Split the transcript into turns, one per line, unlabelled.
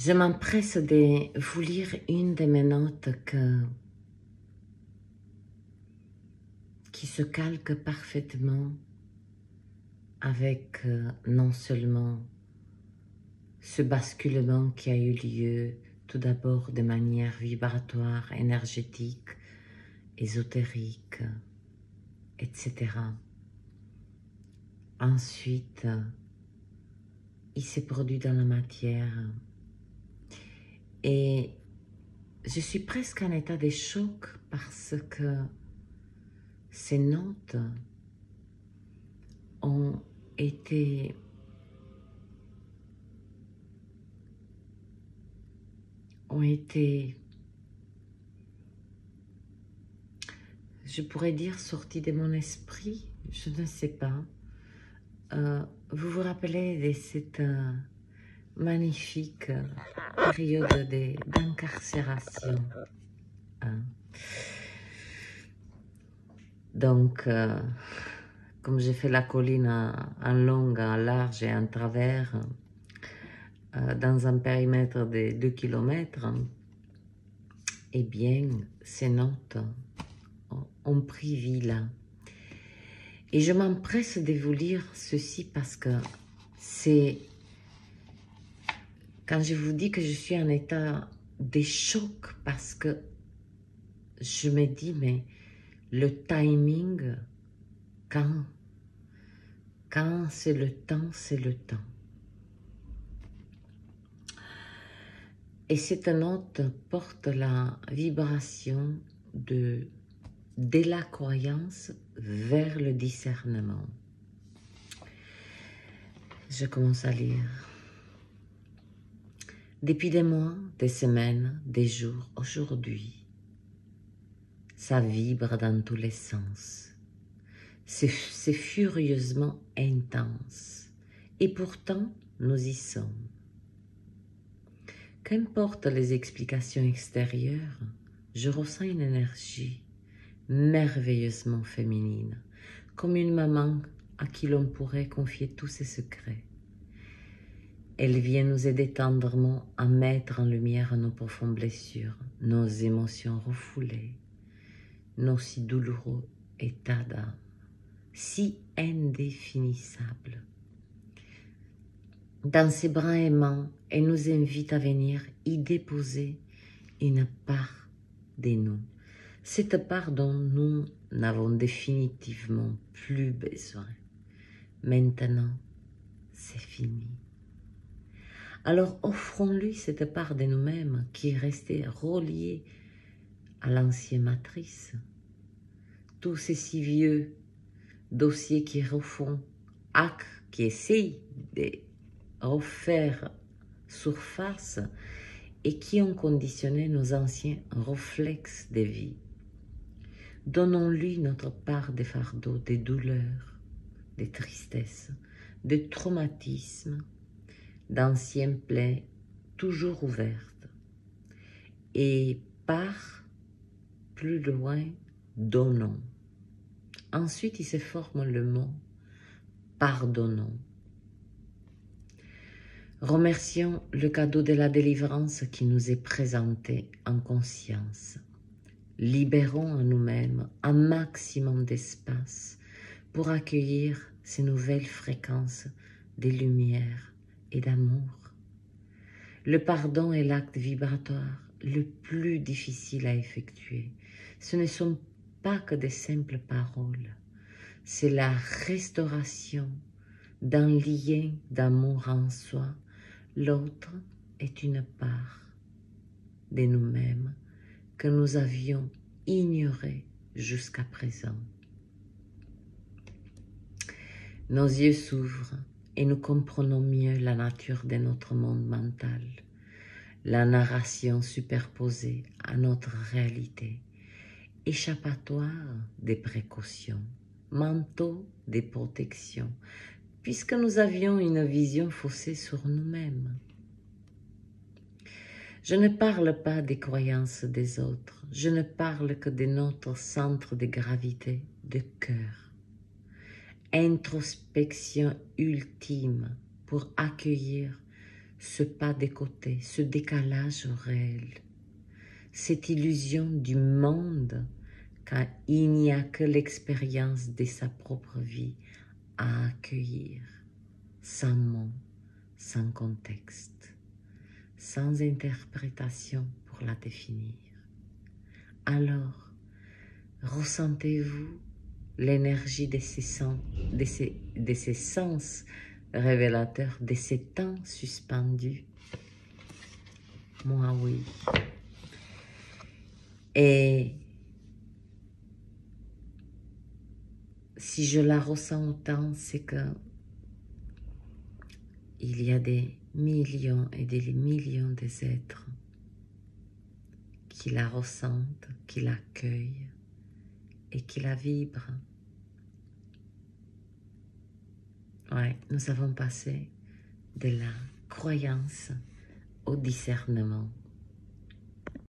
Je m'empresse de vous lire une de mes notes qui se calque parfaitement avec non seulement ce basculement qui a eu lieu tout d'abord de manière vibratoire, énergétique, ésotérique, etc. Ensuite, il s'est produit dans la matière et je suis presque en état de choc parce que ces notes ont été je pourrais dire sorties de mon esprit, je ne sais pas. Vous vous rappelez de cette magnifique période d'incarcération, hein? Donc, comme j'ai fait la colline en long, en large et en travers, dans un périmètre de 2 km, eh bien, ces notes ont pris vie là. Et je m'empresse de vous lire ceci parce que c'est... Quand je vous dis que je suis en état de choc parce que je me dis, mais le timing, quand c'est le temps, c'est le temps. Et cette note porte la vibration de la croyance vers le discernement. Je commence à lire. Depuis des mois, des semaines, des jours, aujourd'hui, ça vibre dans tous les sens. C'est furieusement intense. Et pourtant, nous y sommes. Qu'importe les explications extérieures, je ressens une énergie merveilleusement féminine, comme une maman à qui l'on pourrait confier tous ses secrets. Elle vient nous aider tendrement à mettre en lumière nos profondes blessures, nos émotions refoulées, nos si douloureux états d'âme, si indéfinissables. Dans ses bras aimants, elle nous invite à venir y déposer une part de nous, cette part dont nous n'avons définitivement plus besoin. Maintenant, c'est fini. Alors offrons-lui cette part de nous-mêmes qui est restée reliée à l'ancienne matrice. Tous ces si vieux dossiers qui refont acte, qui essayent de refaire surface et qui ont conditionné nos anciens réflexes de vie. Donnons-lui notre part des fardeaux, des douleurs, des tristesses, des traumatismes, d'anciennes plaies toujours ouvertes. Et par plus loin, donnons. Ensuite, il se forme le mot pardonnons. Remercions le cadeau de la délivrance qui nous est présenté en conscience. Libérons en nous-mêmes un maximum d'espace pour accueillir ces nouvelles fréquences de lumière et d'amour. Le pardon est l'acte vibratoire le plus difficile à effectuer. Ce ne sont pas que des simples paroles. C'est la restauration d'un lien d'amour en soi. L'autre est une part de nous-mêmes que nous avions ignorée jusqu'à présent. Nos yeux s'ouvrent et nous comprenons mieux la nature de notre monde mental, la narration superposée à notre réalité, échappatoire des précautions, manteau des protections, puisque nous avions une vision faussée sur nous-mêmes. Je ne parle pas des croyances des autres, je ne parle que de notre centre de gravité, de cœur. Introspection ultime pour accueillir ce pas de côté, ce décalage au réel, cette illusion du monde quand il n'y a que l'expérience de sa propre vie à accueillir, sans mots, sans contexte, sans interprétation pour la définir. Alors, ressentez-vous l'énergie de ces sens révélateurs, de ces temps suspendus. Moi, oui. Et si je la ressens autant, c'est que il y a des millions et des millions d'êtres qui la ressentent, qui l'accueillent et qui la vibrent. Ouais, nous avons passé de la croyance au discernement.